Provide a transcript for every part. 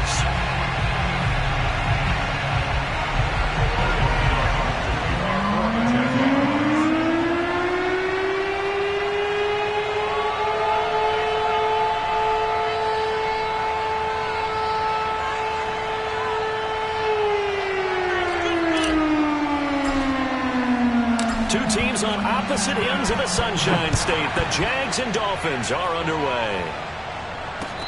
yards. Two teams on opposite ends of the Sunshine State. The Jags and Dolphins are underway.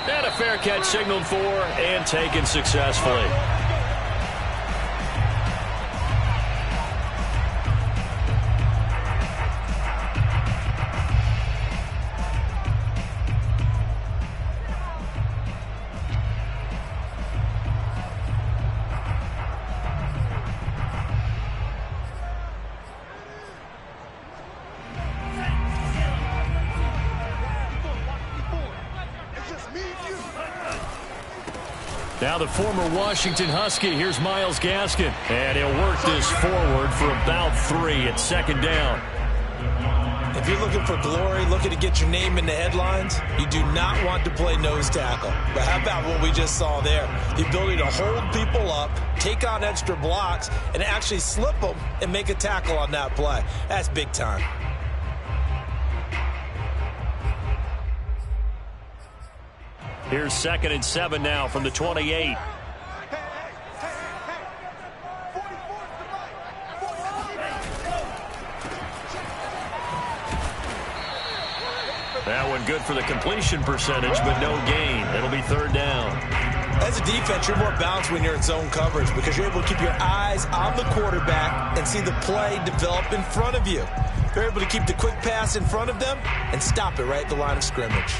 And a fair catch signaled for and taken successfully. Now the former Washington Husky, here's Myles Gaskin. And he'll work this forward for about 3 at second down. If you're looking for glory, looking to get your name in the headlines, you do not want to play nose tackle. But how about what we just saw there? The ability to hold people up, take on extra blocks, and actually slip them and make a tackle on that play. That's big time. Here's 2nd and 7 now from the 28. That one good for the completion percentage, but no gain. It'll be 3rd down. As a defense, you're more balanced when you're in zone coverage because you're able to keep your eyes on the quarterback and see the play develop in front of you. You're able to keep the quick pass in front of them and stop it right at the line of scrimmage.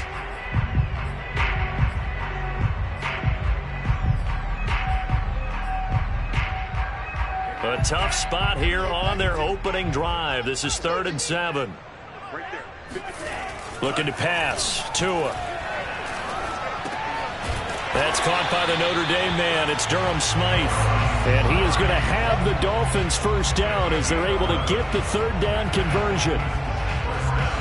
A tough spot here on their opening drive. This is 3rd and 7. Looking to pass. Tua. That's caught by the Notre Dame man. It's Durham Smythe. And he is going to have the Dolphins first down as they're able to get the 3rd down conversion.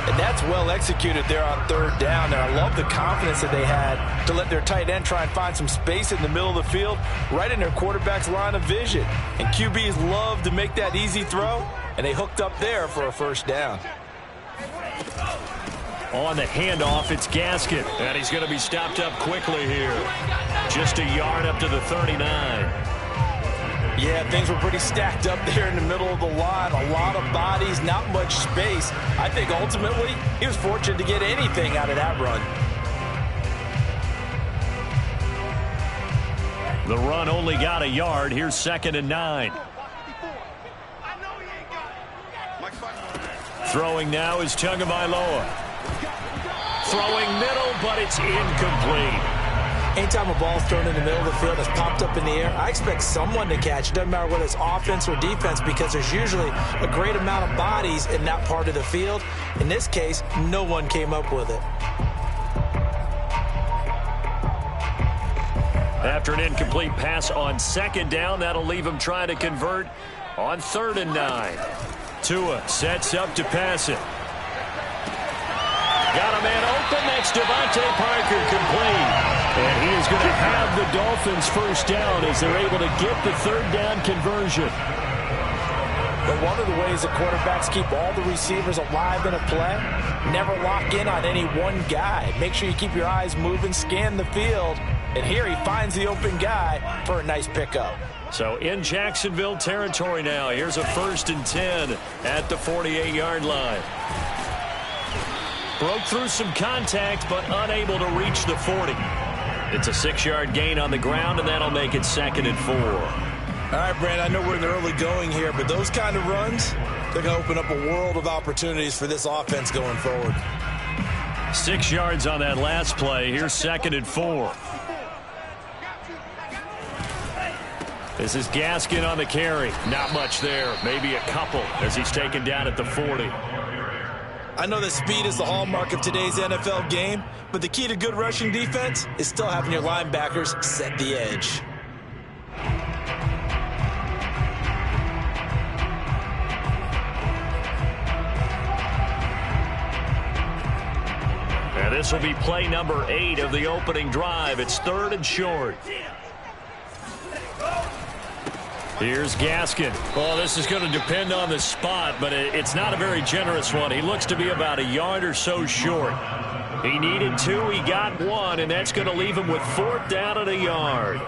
And that's well executed there on 3rd down. And I love the confidence that they had to let their tight end try and find some space in the middle of the field, right in their quarterback's line of vision. And QBs love to make that easy throw, and they hooked up there for a first down. On the handoff, it's Gaskin. And he's going to be stopped up quickly here. Just a yard up to the 39. Yeah, things were pretty stacked up there in the middle of the line. A lot of bodies, not much space. I think ultimately he was fortunate to get anything out of that run. The run only got a yard. Here's 2nd and 9. Throwing now is Tagovailoa. Throwing middle, but it's incomplete. Anytime a ball's thrown in the middle of the field that's popped up in the air, I expect someone to catch. It doesn't matter whether it's offense or defense because there's usually a great amount of bodies in that part of the field. In this case, no one came up with it. After an incomplete pass on 2nd down, that'll leave him trying to convert on 3rd and 9. Tua sets up to pass it. Got a man open. That's Devontae Parker, complete. And he is going to have the Dolphins first down as they're able to get the 3rd down conversion. But one of the ways that quarterbacks keep all the receivers alive in a play, never lock in on any one guy. Make sure you keep your eyes moving, scan the field. And here he finds the open guy for a nice pickup. So in Jacksonville territory now. Here's a 1st and 10 at the 48-yard line. Broke through some contact, but unable to reach the 40. It's a 6-yard gain on the ground, and that'll make it 2nd and 4. All right, Brand, I know we're in the early going here, but those kind of runs, they're going to open up a world of opportunities for this offense going forward. 6 yards on that last play. Here's 2nd and 4. This is Gaskin on the carry. Not much there. Maybe a couple as he's taken down at the 40. I know that speed is the hallmark of today's NFL game, but the key to good rushing defense is still having your linebackers set the edge. And this will be play number 8 of the opening drive. It's 3rd and short. Here's Gaskin. Well, this is going to depend on the spot, but it's not a very generous one. He looks to be about a yard or so short. He needed 2, he got 1, and that's going to leave him with 4th down and a yard.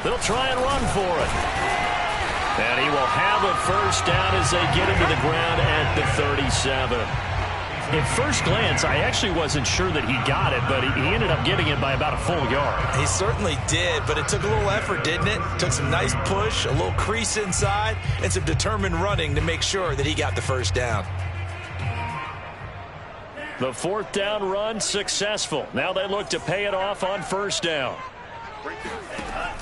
They'll try and run for it. And he will have a 1st down as they get him to the ground at the 37. At first glance, I actually wasn't sure that he got it, but he ended up getting it by about a full yard. He certainly did, but it took a little effort, didn't it? Took some nice push, a little crease inside, and some determined running to make sure that he got the 1st down. The 4th down run successful. Now they look to pay it off on 1st down.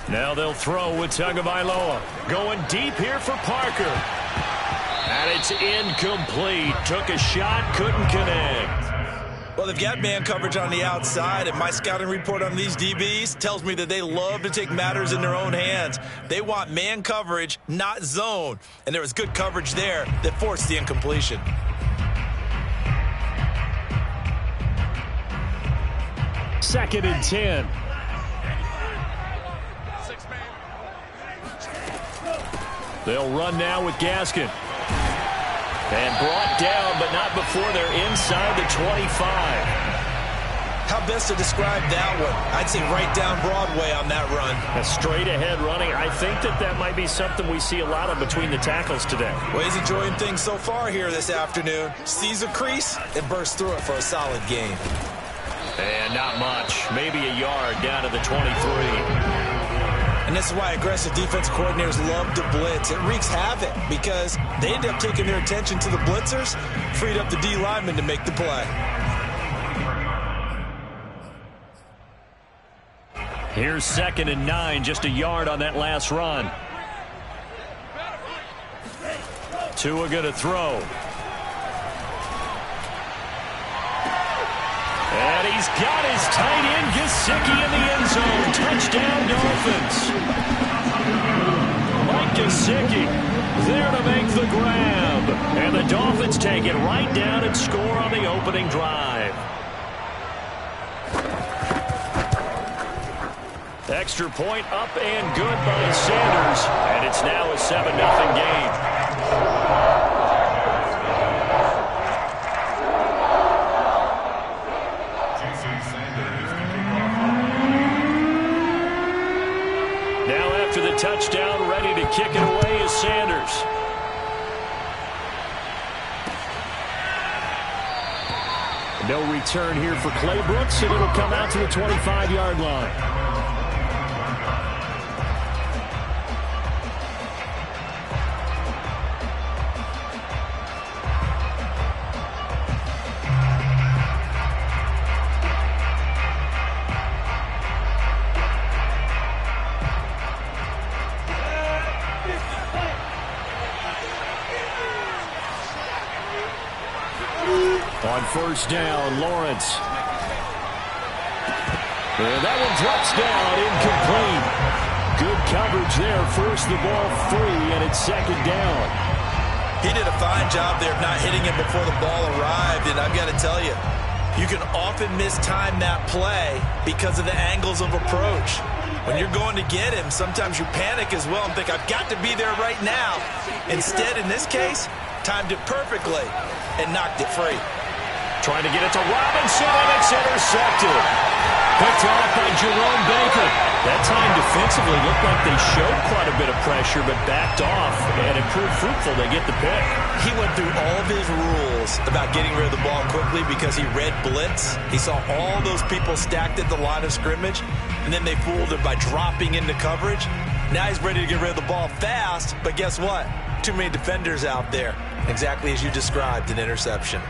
Now they'll throw with Tagovailoa. Going deep here for Parker. And it's incomplete. Took a shot, couldn't connect. Well, they've got man coverage on the outside, and my scouting report on these DBs tells me that they love to take matters in their own hands. They want man coverage, not zone. And there was good coverage there that forced the incompletion. Second and 10. They'll run now with Gaskin. And brought down, but not before they're inside the 25. How best to describe that one? I'd say right down Broadway on that run. A straight ahead running. I think that might be something we see a lot of between the tackles today. Well, he's enjoying things so far here this afternoon. Sees a crease and bursts through it for a solid gain. And not much. Maybe a yard down to the 23. And this is why aggressive defense coordinators love to blitz. It wreaks havoc because they end up taking their attention to the blitzers, freed up the D lineman to make the play. Here's 2nd and 9, just a yard on that last run. Tua going to throw. And he's got his tight end, Gesicki, in the end zone. Touchdown, Dolphins. Mike Gesicki there to make the grab. And the Dolphins take it right down and score on the opening drive. Extra point up and good by Sanders. And it's now a 7-0 game. Touchdown, ready to kick it away is Sanders. No return here for Clay Brooks, and it'll come out to the 25-yard line. On 1st down, Lawrence. And that one drops down, incomplete. Good coverage there, forced the ball free, and it's 2nd down. He did a fine job there of not hitting it before the ball arrived, and I've got to tell you, you can often mistime that play because of the angles of approach. When you're going to get him, sometimes you panic as well and think, I've got to be there right now. Instead, in this case, timed it perfectly and knocked it free. Trying to get it to Robinson, and it's intercepted. Picked off by Jerome Baker. That time defensively looked like they showed quite a bit of pressure, but backed off, and it proved fruitful. They get the pick. He went through all of his rules about getting rid of the ball quickly because he read blitz. He saw all those people stacked at the line of scrimmage, and then they fooled him by dropping into coverage. Now he's ready to get rid of the ball fast, but guess what? Too many defenders out there. Exactly as you described, an interception.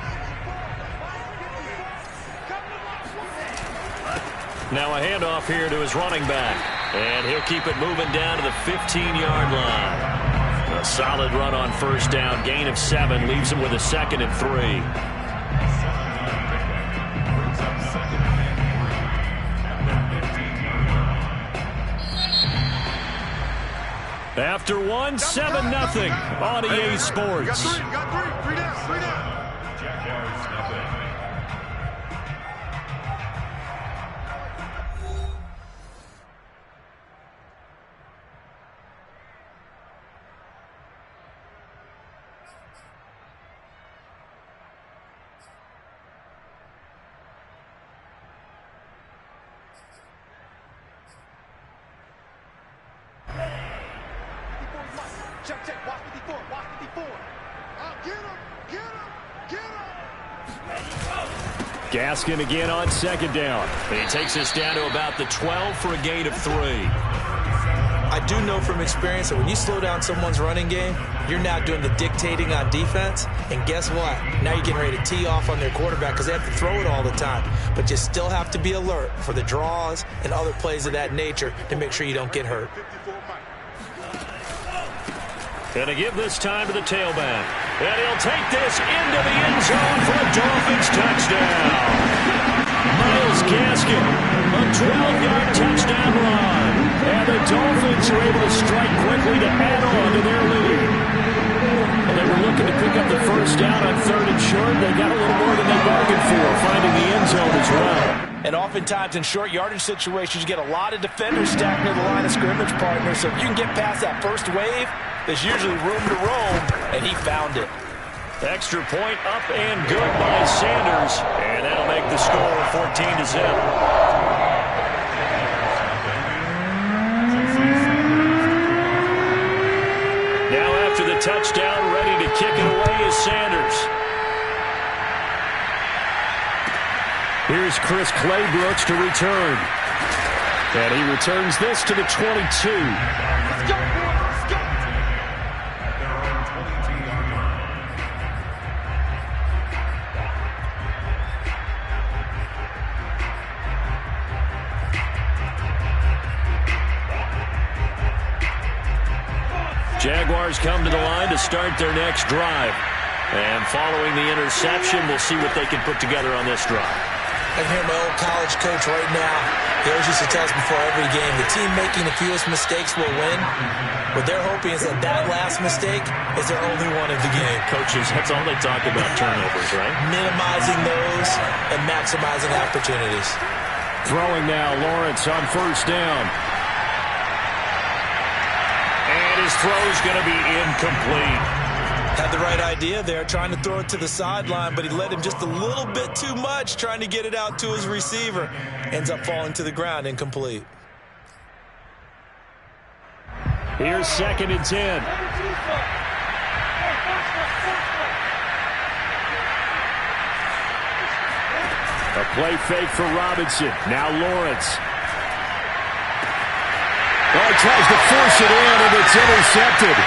Now a handoff here to his running back. And he'll keep it moving down to the 15-yard line. A solid run on 1st down. Gain of 7 leaves him with a 2nd and 3. After one, 7-0 on EA Sports. Got three down. Check, watch 54. Get him. Gaskin again on second down. And he takes us down to about the 12 for a gain of 3. I do know from experience that when you slow down someone's running game, you're now doing the dictating on defense. And guess what? Now you're getting ready to tee off on their quarterback because they have to throw it all the time. But you still have to be alert for the draws and other plays of that nature to make sure you don't get hurt. Going to give this time to the tailback. And he'll take this into the end zone for a Dolphins touchdown. Myles Gaskin, a 12-yard touchdown run. And the Dolphins are able to strike quickly to add on to their lead. Well, they were looking to pick up the first down on 3rd and short. They got a little more than they bargained for, finding the end zone as well. And oftentimes in short yardage situations, you get a lot of defenders stacked near the line of scrimmage, partner. So if you can get past that first wave, there's usually room to roam, and he found it. Extra point up and good by Sanders. And that'll make the score 14-0. Now after the touchdown, ready to kick it away is Sanders. Here's Chris Claybrooks to return. And he returns this to the 22. Let's go, boy. Let's go. Jaguars come to the line to start their next drive. And following the interception, we'll see what they can put together on this drive. I can hear my old college coach right now. He always used to tell us before every game, the team making the fewest mistakes will win. What they're hoping is that that last mistake is their only one of the game. Coaches, that's all they talk about, turnovers, right? Minimizing those and maximizing opportunities. Throwing now, Lawrence on first down. And his throw's going to be incomplete. Had the right idea there, trying to throw it to the sideline, but he let him just a little bit too much, trying to get it out to his receiver. Ends up falling to the ground, incomplete. Here's 2nd and 10. A play fake for Robinson. Now Lawrence. Oh, he tries to force it in, and it's intercepted.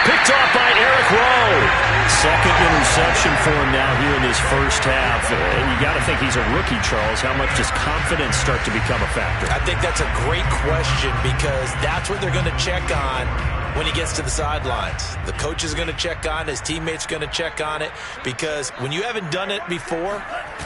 Picked off by Eric Rowe. 2nd interception for him now here in his first half. And you got to think he's a rookie, Charles. How much does confidence start to become a factor? I think that's a great question because that's what they're going to check on when he gets to the sidelines. The coach is going to check on it. His teammates are going to check on it because when you haven't done it before,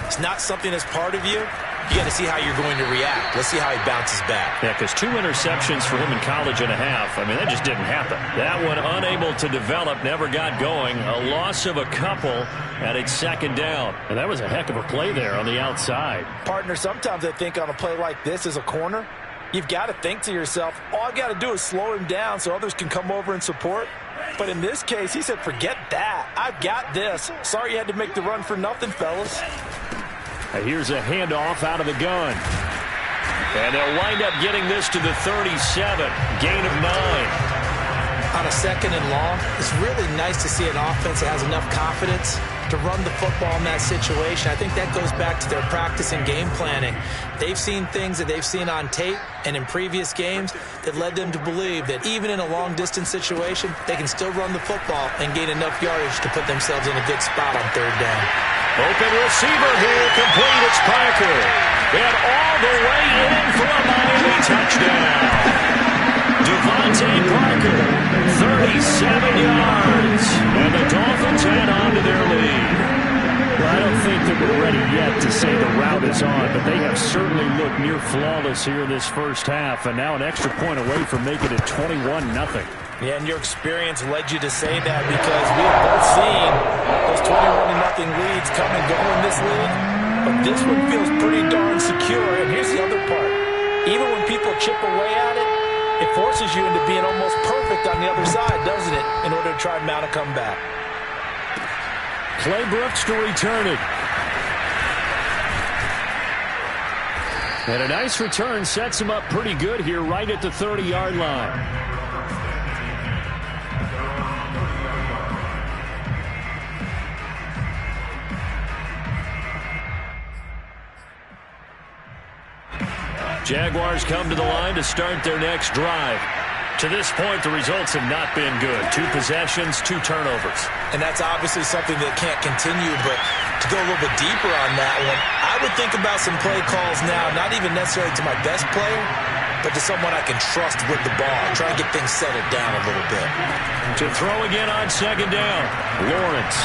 it's not something that's part of you. You got to see how you're going to react. Let's see how he bounces back. Yeah, because 2 interceptions for him in college and a half. I mean, that just didn't happen. That one unable to develop, never got going. A loss of a couple, and it's 2nd down. And that was a heck of a play there on the outside. Partner, sometimes I think on a play like this as a corner, you've got to think to yourself, all I got to do is slow him down so others can come over and support. But in this case, he said, forget that. I've got this. Sorry you had to make the run for nothing, fellas. Here's a handoff out of the gun. And they'll wind up getting this to the 37. Gain of 9. On a 2nd and long, it's really nice to see an offense that has enough confidence to run the football in that situation. I think that goes back to their practice and game planning. They've seen things that they've seen on tape and in previous games that led them to believe that even in a long-distance situation, they can still run the football and gain enough yardage to put themselves in a good spot on 3rd down. Open receiver here, complete, it's Parker. And all the way in for a Miami touchdown. Devontae Parker, 37 yards. And the Dolphins add on to their lead. Well, I don't think that we're ready yet to say the route is on, but they have certainly looked near flawless here in this first half, and now an extra point away from making it 21-0. Yeah, and your experience led you to say that because we have both seen those 21-0 leads come and go in this league. But this one feels pretty darn secure. And here's the other part. Even when people chip away at it, it forces you into being almost perfect on the other side, doesn't it, in order to try and mount a comeback. Clay Brooks to return it. And a nice return sets him up pretty good here right at the 30-yard line. Jaguars come to the line to start their next drive. To this point, the results have not been good. 2 possessions, 2 turnovers. And that's obviously something that can't continue, but to go a little bit deeper on that one, I would think about some play calls now, not even necessarily to my best player, but to someone I can trust with the ball. Try and get things settled down a little bit. To throw again on 2nd down, Lawrence.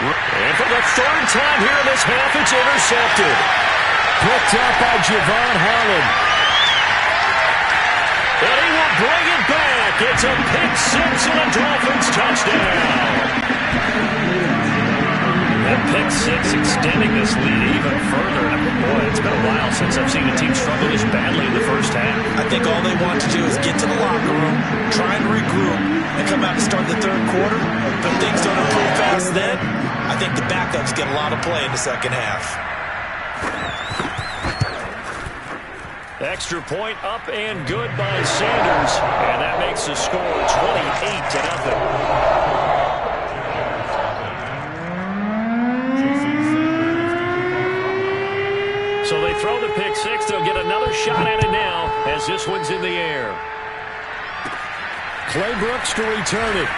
And for the 3rd time here in this half, it's intercepted. Picked up by Javon Holland. And he will bring it back. It's a pick 6 and a Dolphins touchdown. That pick 6 extending this lead even further. And boy, it's been a while since I've seen a team struggle this badly in the first half. I think all they want to do is get to the locker room, try and regroup, and come out and start the 3rd quarter. But things don't improve fast then. I think the backups get a lot of play in the 2nd half. Extra point up and good by Sanders. And that makes the score 28-0. So they throw the pick 6. They'll get another shot at it now as this one's in the air. Clay Brooks to return it.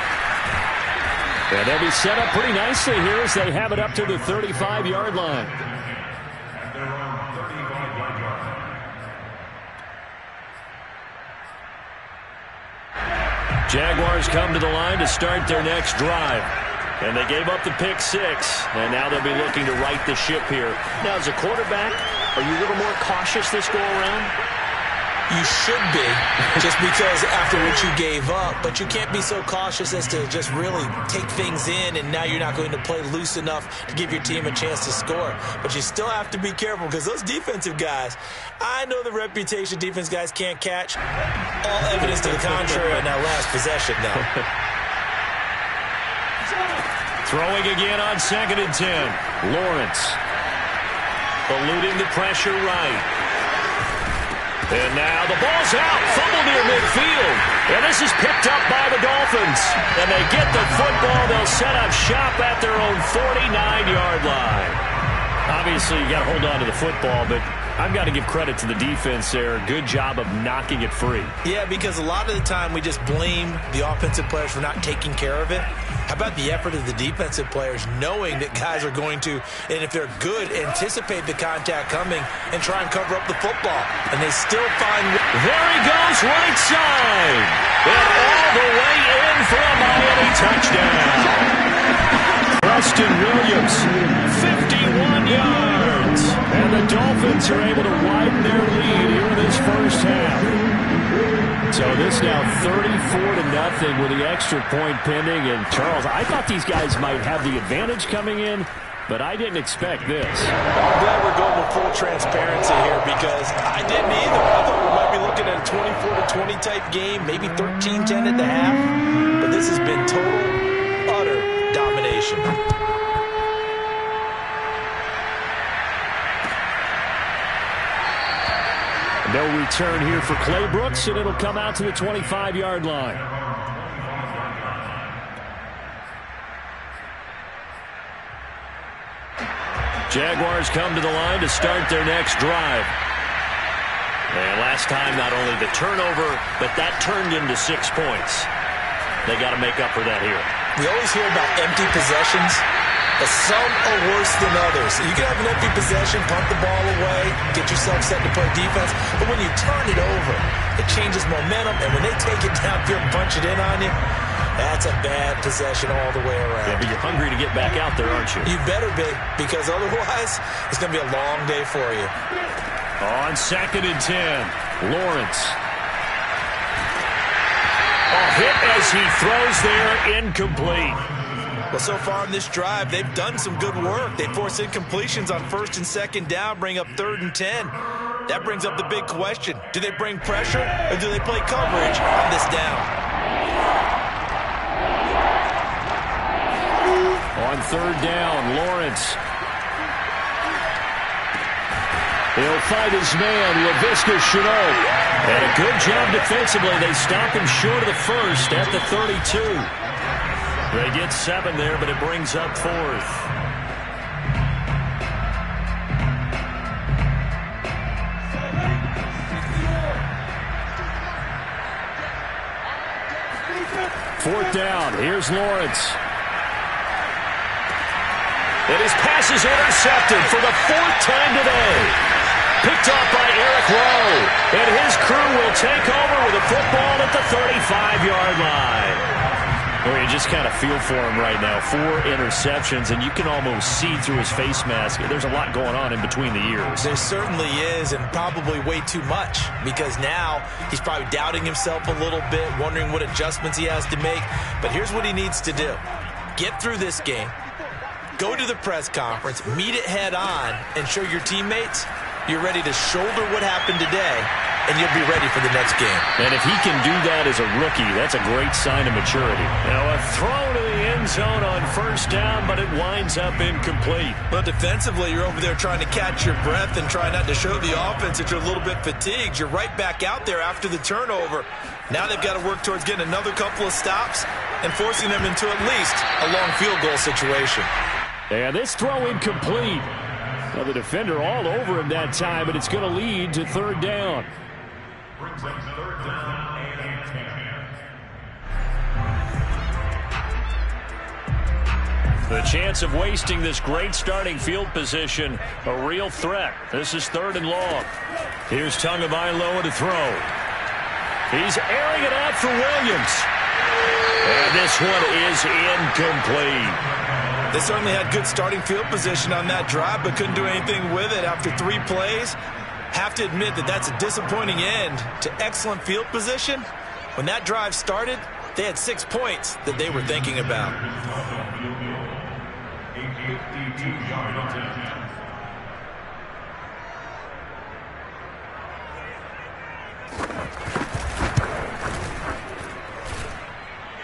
And they'll be set up pretty nicely here as they have it up to the 35-yard line. Jaguars come to the line to start their next drive. And they gave up the pick 6, and now they'll be looking to right the ship here. Now, as a quarterback, are you a little more cautious this go-around? You should be, just because after what you gave up. But you can't be so cautious as to just really take things in, and now you're not going to play loose enough to give your team a chance to score. But you still have to be careful because those defensive guys, I know the reputation defense guys can't catch. All evidence to the contrary on that last possession, though. Throwing again on 2nd and 10. Lawrence eluding the pressure right. And now the ball's out. Fumble near midfield. And this is picked up by the Dolphins. And they get the football. They'll set up shop at their own 49-yard line. Obviously, you got to hold on to the football, but I've got to give credit to the defense there. Good job of knocking it free. Yeah, because a lot of the time we just blame the offensive players for not taking care of it. How about the effort of the defensive players knowing that guys are going to, and if they're good, anticipate the contact coming and try and cover up the football. And they still find... There he goes, right side. And all the way in for a Miami touchdown. Preston Williams, 51 yards. And the Dolphins are able to widen their lead here in this first half. So this now 34-0 with the extra point pending. And Charles, I thought these guys might have the advantage coming in, but I didn't expect this. I'm glad we're going with full transparency here because I didn't either. I thought we might be looking at a 24-20 type game, maybe 13-10 at the half. But this has been total, utter domination. No return here for Clay Brooks, and it'll come out to the 25-yard line. Jaguars come to the line to start their next drive. And last time, not only the turnover, but that turned into 6 points. They got to make up for that here. We always hear about empty possessions, but some are worse than others. You can have an empty possession, punt the ball away, get yourself set to play defense, but when you turn it over, it changes momentum, and when they take it downfield and punch it in on you, that's a bad possession all the way around. Yeah, but you're hungry to get back out there, aren't you? You better be, because otherwise, it's going to be a long day for you. On 2nd and 10, Lawrence. Ball hit as he throws there, incomplete. Well, so far in this drive, they've done some good work. They force incompletions on 1st and 2nd down, bring up 3rd and 10. That brings up the big question. Do they bring pressure or do they play coverage on this down? On 3rd down, Lawrence. He'll fight his man, Laviska Shenault. And a good job defensively. They stop him short of the first at the 32. They get 7 there, but it brings up 4th. Fourth down. Here's Lawrence. And his pass is intercepted for the 4th time today. Picked off by Eric Rowe. And his crew will take over with a football at the 35-yard line. Well, you just kind of feel for him right now. 4 interceptions, and you can almost see through his face mask. There's a lot going on in between the ears. There certainly is, and probably way too much, because now he's probably doubting himself a little bit, wondering what adjustments he has to make. But here's what he needs to do. Get through this game, go to the press conference, meet it head on, and show your teammates you're ready to shoulder what happened today, and you'll be ready for the next game. And if he can do that as a rookie, that's a great sign of maturity. Now a throw to the end zone on 1st down, but it winds up incomplete. But defensively, you're over there trying to catch your breath and try not to show the offense that you're a little bit fatigued. You're right back out there after the turnover. Now they've got to work towards getting another couple of stops and forcing them into at least a long field goal situation. And this throw incomplete. Well, the defender all over him that time, but it's going to lead to 3rd down. The chance of wasting this great starting field position, a real threat. This is 3rd and long. Here's Tagovailoa to throw. He's airing it out for Williams. And this one is incomplete. They certainly had good starting field position on that drive, but couldn't do anything with it after 3 plays. Have to admit that that's a disappointing end to excellent field position. When that drive started, they had 6 points that they were thinking about.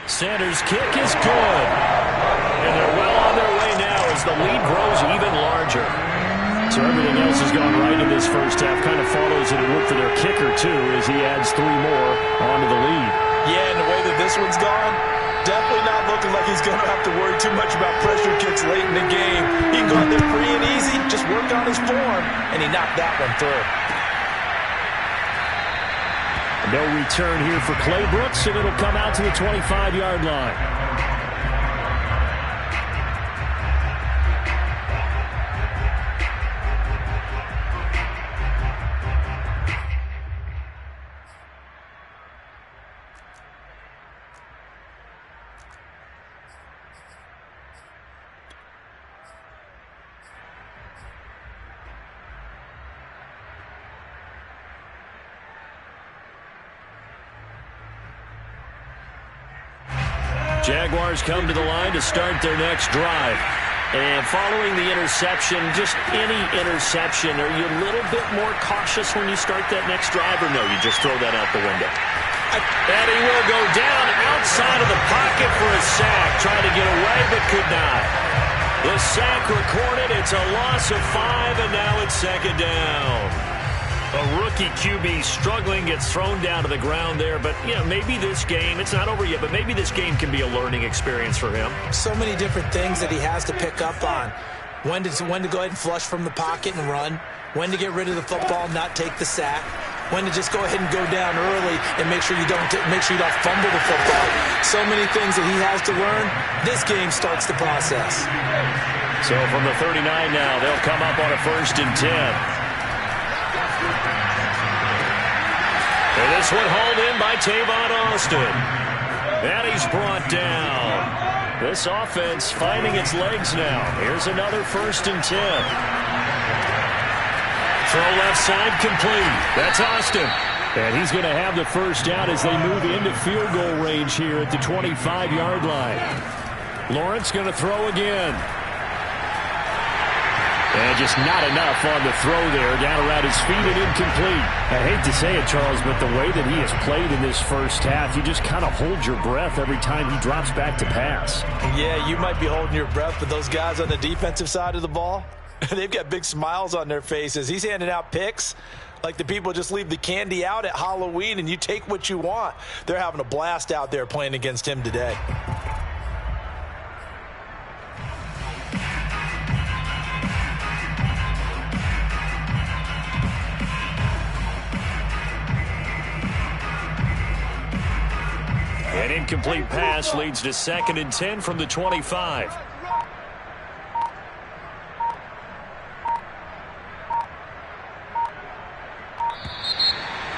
Sanders' kick is good. And they're well on their way now as the lead grows even larger. So everything else has gone right in this first half. Kind of follows it would for their kicker, too, as he adds 3 more onto the lead. Yeah, and the way that this one's gone, definitely not looking like he's going to have to worry too much about pressure kicks late in the game. He can go out there free and easy, just work on his form, and he knocked that one through. No return here for Clay Brooks, and it'll come out to the 25-yard line. Jaguars come to the line to start their next drive. And following the interception, just any interception, are you a little bit more cautious when you start that next drive, or no, you just throw that out the window? And he will go down outside of the pocket for a sack. Trying to get away, but could not. The sack recorded. It's a loss of 5, and now it's 2nd down. A rookie QB struggling, gets thrown down to the ground there. But, you know, maybe this game, it's not over yet, but maybe this game can be a learning experience for him. So many different things that he has to pick up on. When to go ahead and flush from the pocket and run. When to get rid of the football and not take the sack. When to just go ahead and go down early and make sure you don't fumble the football. So many things that he has to learn. This game starts the process. So from the 39 now, they'll come up on a 1st and 10. And this one hauled in by Tavon Austin. And he's brought down. This offense finding its legs now. Here's another 1st and 10. Throw left side complete. That's Austin. And he's going to have the first down as they move into field goal range here at the 25-yard line. Lawrence going to throw again. And just not enough on the throw there. Down around his feet and incomplete. I hate to say it, Charles, but the way that he has played in this first half, you just kind of hold your breath every time he drops back to pass. Yeah, you might be holding your breath, but those guys on the defensive side of the ball, they've got big smiles on their faces. He's handing out picks like the people just leave the candy out at Halloween and you take what you want. They're having a blast out there playing against him today. An incomplete pass leads to 2nd and 10 from the 25.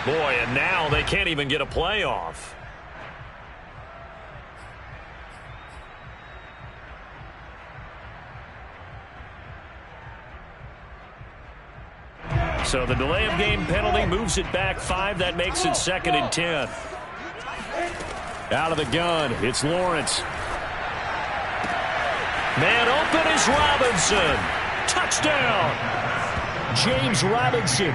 Boy, and now they can't even get a playoff. So the delay of game penalty moves it back 5. That makes it 2nd and 10. Out of the gun, it's Lawrence. Man open is Robinson. Touchdown! James Robinson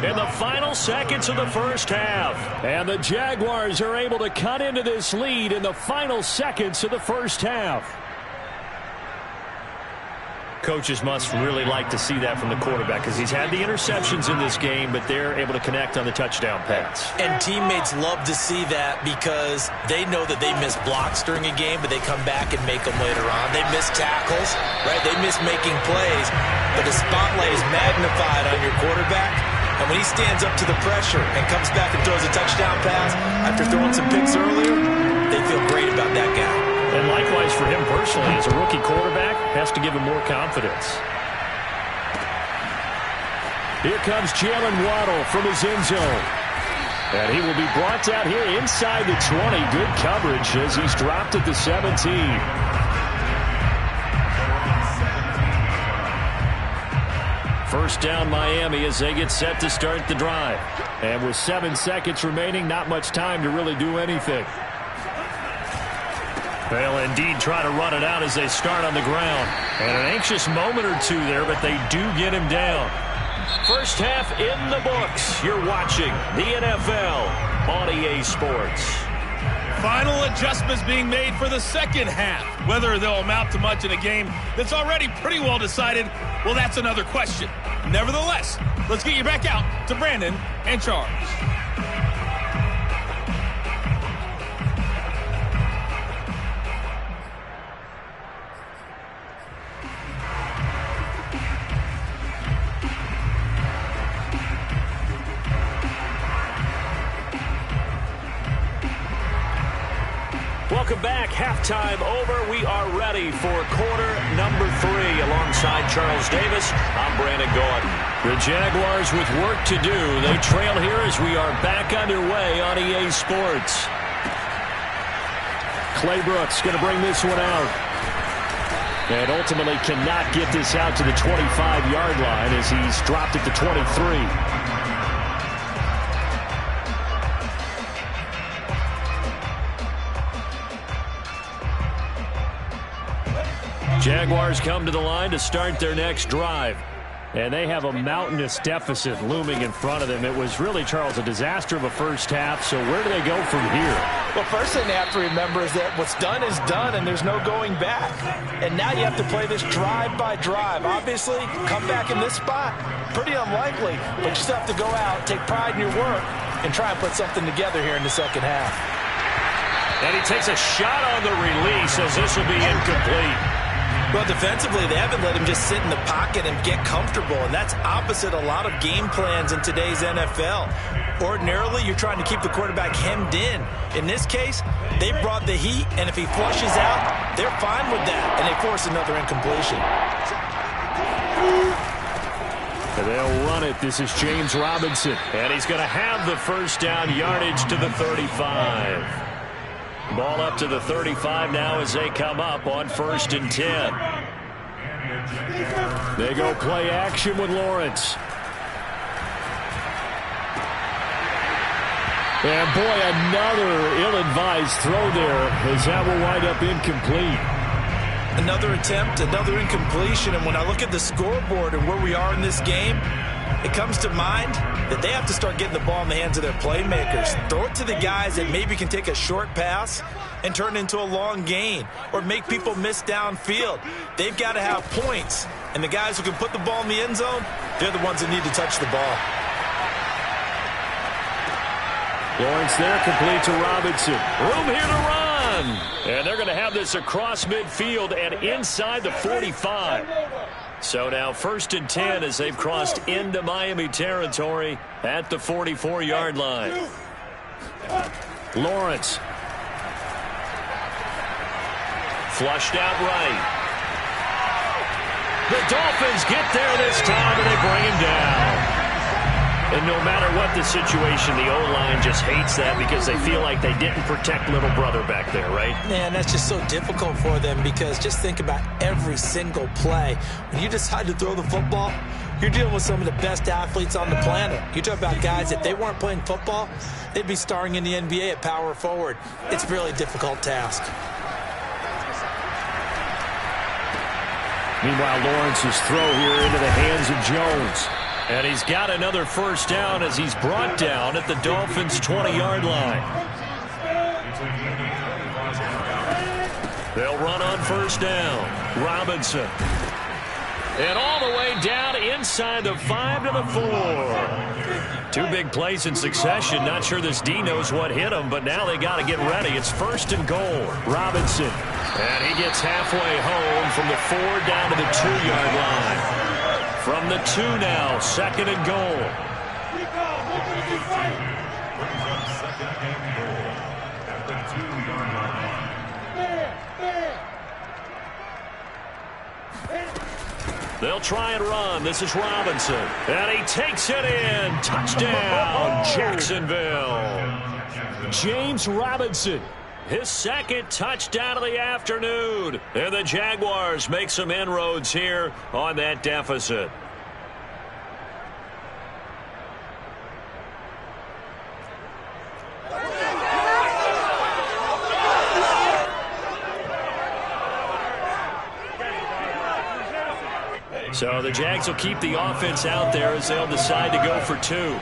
in the final seconds of the first half. And the Jaguars are able to cut into this lead in the final seconds of the first half. Coaches must really like to see that from the quarterback because he's had the interceptions in this game, but they're able to connect on the touchdown pass. And teammates love to see that because they know that they miss blocks during a game, but they come back and make them later on. They miss tackles, right? They miss making plays, but the spotlight is magnified on your quarterback. And when he stands up to the pressure and comes back and throws a touchdown pass after throwing some picks earlier, they feel great about that guy. And likewise for him personally, as a rookie quarterback, has to give him more confidence. Here comes Jalen Waddle from his end zone. And he will be brought down here inside the 20. Good coverage as he's dropped at the 17. First down Miami as they get set to start the drive. And with 7 seconds remaining, not much time to really do anything. They'll indeed try to run it out as they start on the ground. And an anxious moment or two there, but they do get him down. First half in the books. You're watching the NFL on EA Sports. Final adjustments being made for the second half. Whether they'll amount to much in a game that's already pretty well decided, well, that's another question. Nevertheless, let's get you back out to Brandon and Charles. Welcome back. Halftime over. We are ready for quarter number 3. Alongside Charles Davis, I'm Brandon Gaudin. The Jaguars with work to do. They trail here as we are back underway on EA Sports. Clay Brooks going to bring this one out. And ultimately cannot get this out to the 25-yard line as he's dropped at the 23. Jaguars come to the line to start their next drive. And they have a mountainous deficit looming in front of them. It was really, Charles, a disaster of a first half. So where do they go from here? Well, first thing they have to remember is that what's done is done, and there's no going back. And now you have to play this drive by drive. Obviously, come back in this spot, pretty unlikely. But you still have to go out, take pride in your work, and try and put something together here in the second half. And he takes a shot on the release as this will be incomplete. Well, defensively, they haven't let him just sit in the pocket and get comfortable, and that's opposite a lot of game plans in today's NFL. Ordinarily, you're trying to keep the quarterback hemmed in. In this case, they brought the heat, and if he flushes out, they're fine with that, and they force another incompletion. They'll run it. This is James Robinson, and he's going to have the first down yardage to the 35. Ball up to the 35 now as they come up on 1st and 10. They go play action with Lawrence. And boy, another ill-advised throw there, as that will wind up incomplete. Another attempt, another incompletion, and when I look at the scoreboard and where we are in this game, it comes to mind that they have to start getting the ball in the hands of their playmakers. Throw it to the guys that maybe can take a short pass and turn it into a long gain or make people miss downfield. They've got to have points, and the guys who can put the ball in the end zone, they're the ones that need to touch the ball. Lawrence there, complete to Robinson. Room here to run. And they're going to have this across midfield and inside the 45. So now 1st and 10 as they've crossed into Miami territory at the 44-yard line. Lawrence. Flushed out right. The Dolphins get there this time and they bring him down. And no matter what the situation, the O-line just hates that because they feel like they didn't protect little brother back there, right? Man, that's just so difficult for them because just think about every single play. When you decide to throw the football, you're dealing with some of the best athletes on the planet. You talk about guys, if they weren't playing football, they'd be starring in the NBA at power forward. It's a really difficult task. Meanwhile, Lawrence's throw here into the hands of Jones. And he's got another first down as he's brought down at the Dolphins' 20-yard line. They'll run on first down. Robinson. And all the way down inside the 5 to the 4. 2 big plays in succession. Not sure this D knows what hit him, but now they got to get ready. It's 1st and goal. Robinson. And he gets halfway home from the 4 down to the 2-yard line. From the 2 now, 2nd and goal. They'll try and run. This is Robinson. And he takes it in. Touchdown, Jacksonville. James Robinson. His 2nd touchdown of the afternoon. And the Jaguars make some inroads here on that deficit. So the Jags will keep the offense out there as they'll decide to go for 2.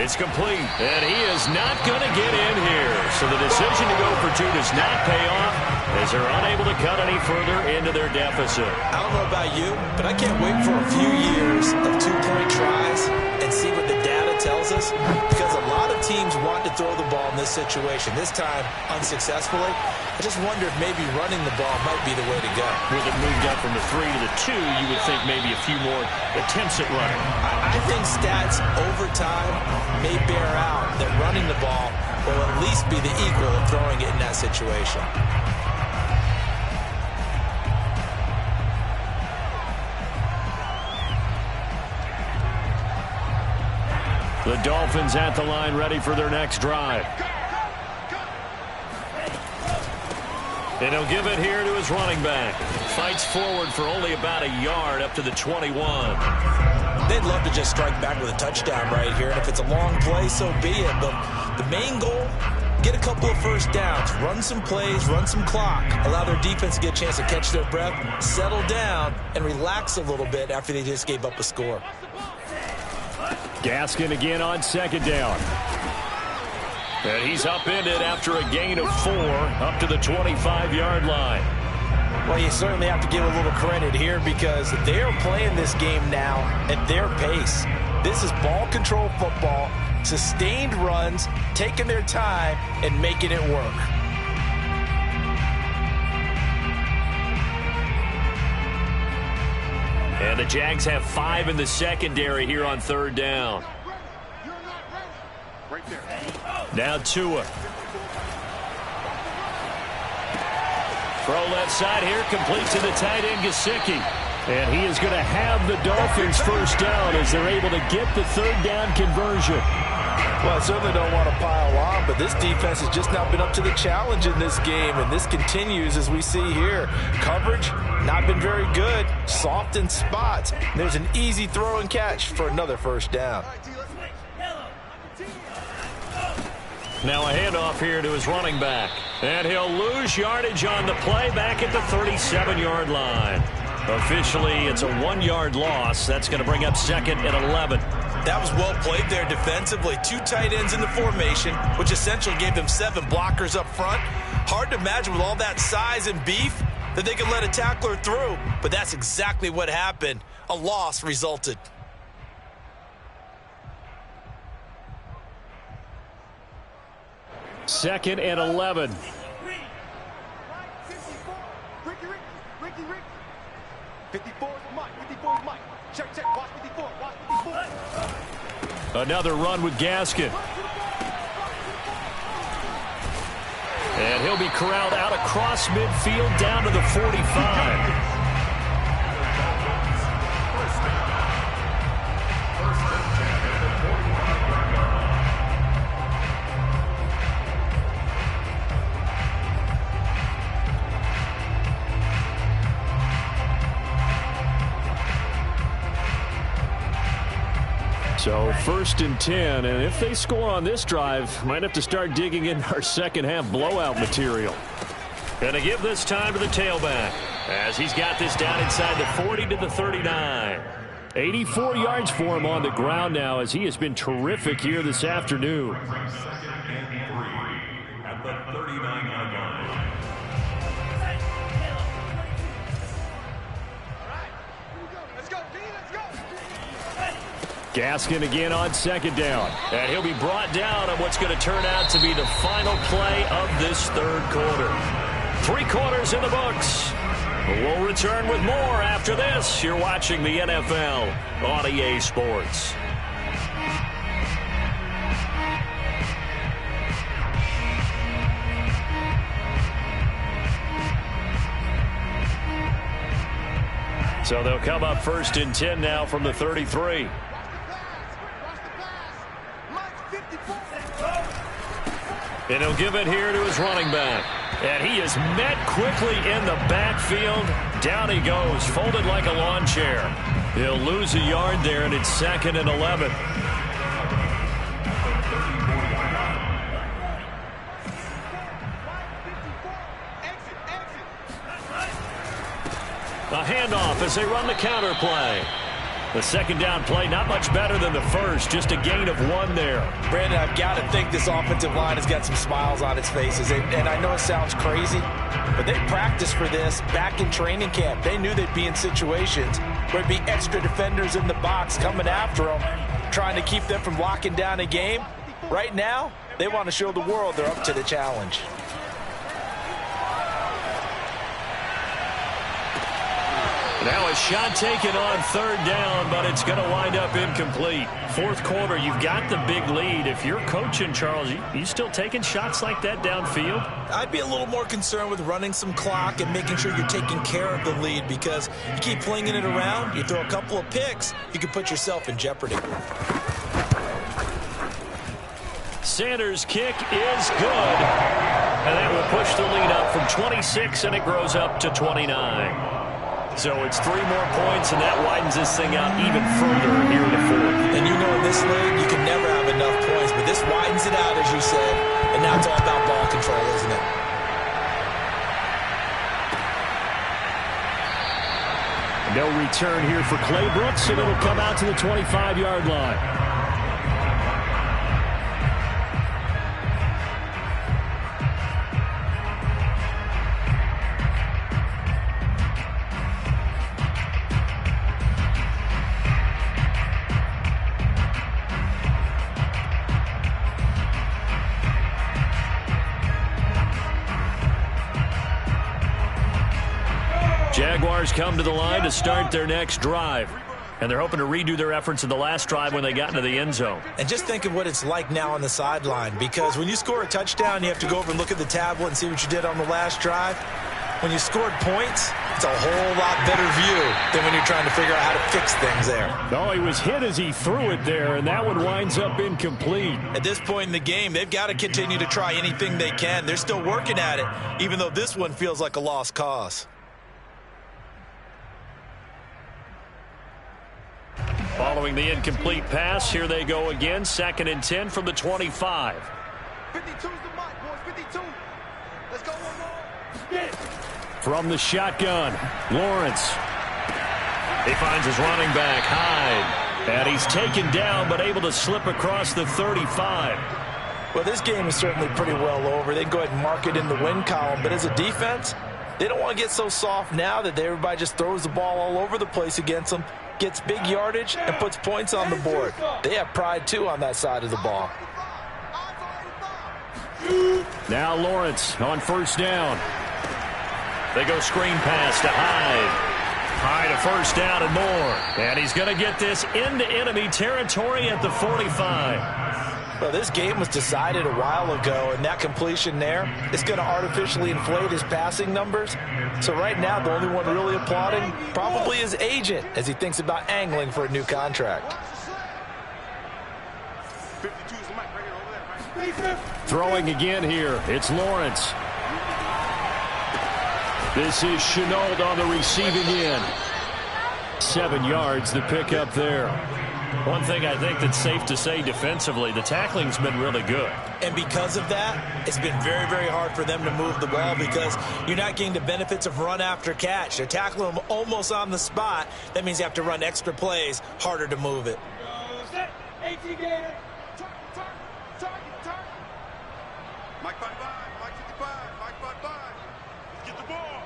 It's complete, and he is not going to get in here. So the decision to go for 2 does not pay off as they're unable to cut any further into their deficit. I don't know about you, but I can't wait for a few years of 2-point tries and see what the data tells us, because a lot of teams want to throw the ball in this situation. This time, unsuccessfully. I just wonder if maybe running the ball might be the way to go. With it moved up from the 3 to the 2, you would think maybe a few more attempts at running. I think stats over time may bear out that running the ball will at least be the equal of throwing it in that situation. The Dolphins at the line, ready for their next drive. And he'll give it here to his running back. Fights forward for only about a yard up to the 21. They'd love to just strike back with a touchdown right here. And if it's a long play, so be it. But the main goal, get a couple of first downs, run some plays, run some clock, allow their defense to get a chance to catch their breath, settle down, and relax a little bit after they just gave up a score. Gaskin again on 2nd down. And he's upended after a gain of 4 up to the 25-yard line. Well, you certainly have to give a little credit here because they're playing this game now at their pace. This is ball control football, sustained runs, taking their time, and making it work. And the Jags have 5 in the secondary here on 3rd down. Right there. Now Tua. Throw left side here, complete to the tight end, Gesicki. And he is going to have the Dolphins first down as they're able to get the 3rd down conversion. Well, I certainly don't want to pile on, but this defense has just not been up to the challenge in this game, and this continues as we see here. Coverage, not been very good, soft in spots. There's an easy throw and catch for another first down. Now a handoff here to his running back, and he'll lose yardage on the play back at the 37-yard line. Officially, it's a 1-yard loss. That's going to bring up 2nd and 11. That was well played there defensively. 2 tight ends in the formation, which essentially gave them 7 blockers up front. Hard to imagine with all that size and beef that they could let a tackler through, but that's exactly what happened. A loss resulted. Second and 11. Ricky. 54 is Mike. 54 is Mike. Check. Watch 54. Watch 54. Another run with Gaskin. And he'll be corralled out across midfield down to the 45. So 1st and 10, and if they score on this drive, might have to start digging in our second half blowout material. Going to give this time to the tailback as he's got this down inside the 40 to the 39. 84 yards for him on the ground now as he has been terrific here this afternoon. At the 39-yard line. Gaskin again on 2nd down. And he'll be brought down on what's going to turn out to be the final play of this 3rd quarter. 3 quarters in the books. We'll return with more after this. You're watching the NFL on EA Sports. So they'll come up 1st and 10 now from the 33. And he'll give it here to his running back. And he is met quickly in the backfield. Down he goes, folded like a lawn chair. He'll lose a yard there, and it's 2nd and 11. A handoff as they run the counter play. The 2nd down play, not much better than the first, just a gain of 1 there. Brandon, I've got to think this offensive line has got some smiles on its faces. And I know it sounds crazy, but they practiced for this back in training camp. They knew they'd be in situations where there'd be extra defenders in the box coming after them, trying to keep them from locking down a game. Right now, they want to show the world they're up to the challenge. Now a shot taken on 3rd down, but it's going to wind up incomplete. 4th quarter, you've got the big lead. If you're coaching, Charles, you still taking shots like that downfield? I'd be a little more concerned with running some clock and making sure you're taking care of the lead, because you keep flinging it around, you throw a couple of picks, you can put yourself in jeopardy. Sanders' kick is good. And that will push the lead up from 26, and it grows up to 29. So it's 3 more points, and that widens this thing out even further here in the 4th. And you know in this league, you can never have enough points, but this widens it out, as you said, and now it's all about ball control, isn't it? No return here for Clay Brooks, and it'll come out to the 25-yard line. Jaguars come to the line to start their next drive. And they're hoping to redo their efforts in the last drive when they got into the end zone. And just think of what it's like now on the sideline, because when you score a touchdown, you have to go over and look at the tablet and see what you did on the last drive. When you scored points, It's a whole lot better view than when you're trying to figure out how to fix things there. No, he was hit as he threw it there, and that one winds up incomplete. At this point in the game, they've got to continue to try anything they can. They're still working at it, even though this one feels like a lost cause. Following the incomplete pass, here they go again. 2nd and 10 from the 25. 52's the mark, boys. 52. Let's go one more. From the shotgun, Lawrence. He finds his running back, Hyde. And he's taken down, but able to slip across the 35. Well, this game is certainly pretty well over. They can go ahead and mark it in the win column. But as a defense, they don't want to get so soft now that everybody just throws the ball all over the place against them, gets big yardage, and puts points on the board. They have pride, too, on that side of the ball. Now Lawrence on 1st down. They go screen pass to Hyde. Hyde a 1st down and more. And he's going to get this into enemy territory at the 45. Well, this game was decided a while ago, and that completion there is going to artificially inflate his passing numbers. So right now, the only one really applauding probably his agent as he thinks about angling for a new contract. 52's the mic right here, over there. Throwing again here. It's Lawrence. This is Chenault on the receiving end. 7 yards, the pickup there. One thing I think that's safe to say defensively, the tackling's been really good. And because of that, it's been very, very hard for them to move the ball because you're not getting the benefits of run after catch. They're tackling them almost on the spot. That means you have to run extra plays, harder to move it. Mike 55, Mike 55, Mike 55. Let's get the ball.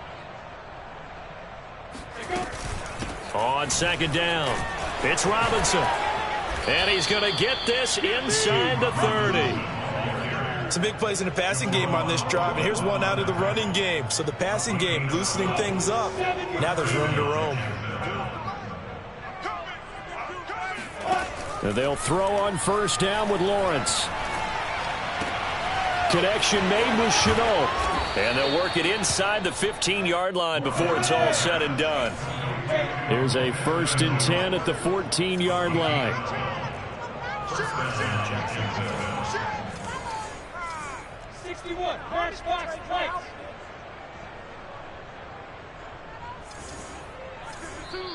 On 2nd down, it's Robinson. And he's going to get this inside the 30. Some big plays in the passing game on this drive, and here's one out of the running game. So the passing game loosening things up. Now there's room to roam. And they'll throw on 1st down with Lawrence. Connection made with Chenault. And they'll work it inside the 15-yard line before it's all said and done. Here's a 1st and 10 at the 14-yard line. 61, box, right.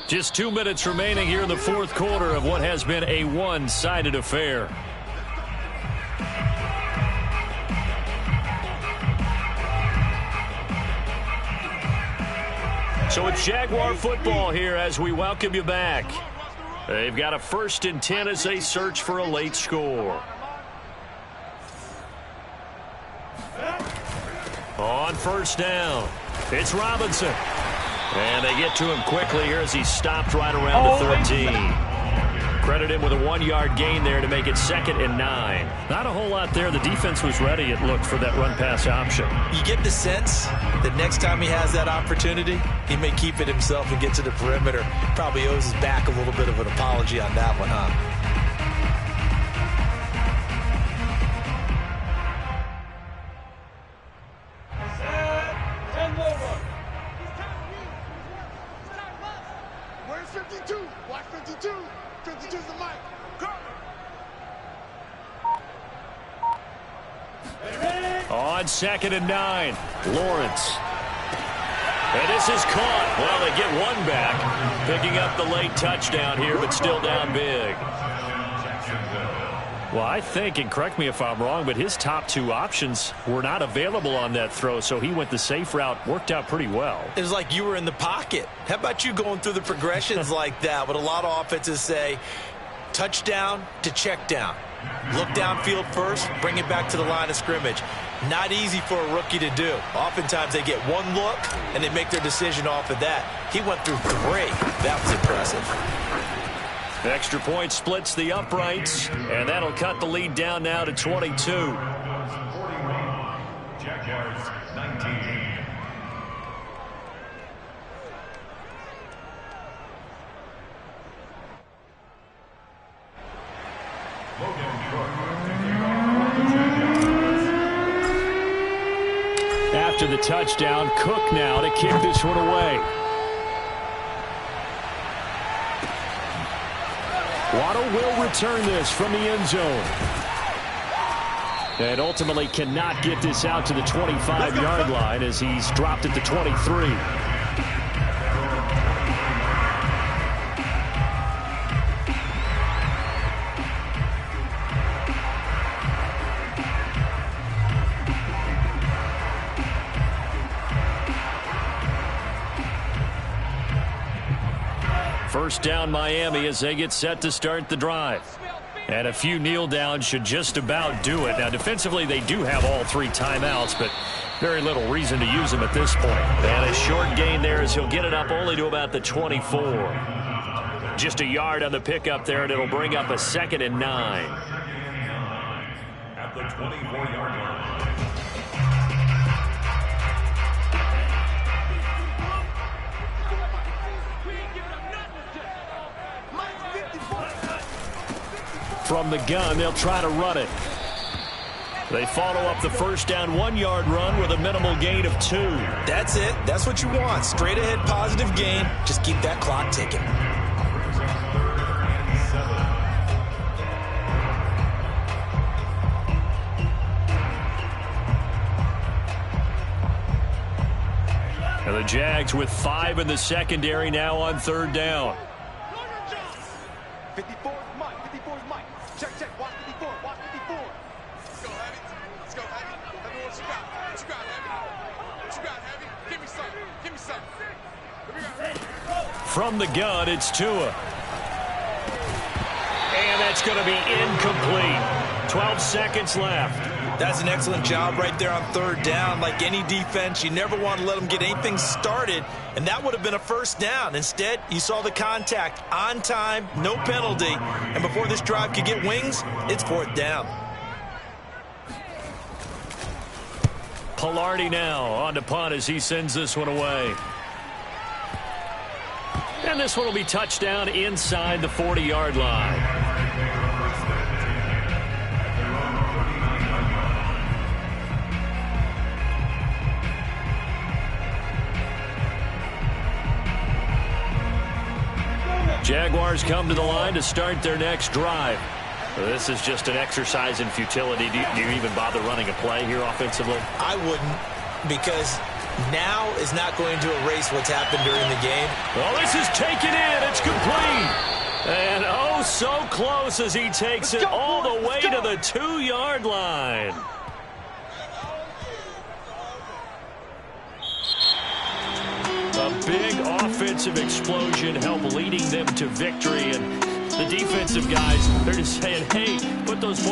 Just 2 minutes remaining here in the 4th quarter of what has been a one-sided affair. So it's Jaguar football here as we welcome you back. They've got a 1st and 10 as they search for a late score. On 1st down, it's Robinson. And they get to him quickly here as he stopped right around the 13. Credit him with a 1-yard gain there to make it 2nd and 9. Not a whole lot there. The defense was ready, it looked, for that run-pass option. You get the sense that next time he has that opportunity, he may keep it himself and get to the perimeter. Probably owes his back a little bit of an apology on that one, huh? Where's 52? Watch 52. 52's the mic. On 2nd and 9, Lawrence. And this is caught. Well, they get one back, picking up the late touchdown here, but still down big. Well, I think, and correct me if I'm wrong, but his top 2 options were not available on that throw, so he went the safe route. Worked out pretty well. It was like you were in the pocket. How about you going through the progressions like that? What a lot of offenses say, touchdown to check down. Look downfield first, bring it back to the line of scrimmage. Not easy for a rookie to do. Oftentimes they get one look, and they make their decision off of that. He went through 3. That was impressive. Extra point splits the uprights, and that'll cut the lead down now to 22. Jaguars 19. After the touchdown, Cook now to kick this one away. Waddle will return this from the end zone. And ultimately cannot get this out to the 25-yard line as he's dropped at the 23. First down Miami as they get set to start the drive. And a few kneel downs should just about do it. Now defensively they do have all 3 timeouts, but very little reason to use them at this point. And a short gain there as he'll get it up only to about the 24. Just a yard on the pickup there, and it'll bring up a 2nd and 9. At the 24-yard line. From the gun, they'll try to run it. They follow up the first down 1-yard run with a minimal gain of 2. That's it. That's what you want. Straight ahead positive gain. Just keep that clock ticking. And the Jags with 5 in the secondary now on 3rd down. 54 is Mike. 54 is Mike. Check. Watch 54. Watch 54. Let's go, Heavy. Let's go, Heavy. Heavy, what you got? What you got, Heavy? What you got, Heavy? Give me something. Give me something. Here we go. From the gun, it's Tua. And that's going to be incomplete. 12 seconds left. That's an excellent job right there on 3rd down. Like any defense, you never want to let them get anything started, and that would have been a first down. Instead, you saw the contact on time, no penalty, and before this drive could get wings, it's 4th down. Pilardi now on to punt as he sends this one away. And this one will be touchdown inside the 40-yard line. Jaguars come to the line to start their next drive. This is just an exercise in futility. Do you even bother running a play here offensively? I wouldn't, because now is not going to erase what's happened during the game. Well, this is taken in. It's complete. And oh, so close as he takes it all the way to the 2-yard line. A big offensive explosion helped leading them to victory. And the defensive guys, they're just saying, hey, put those points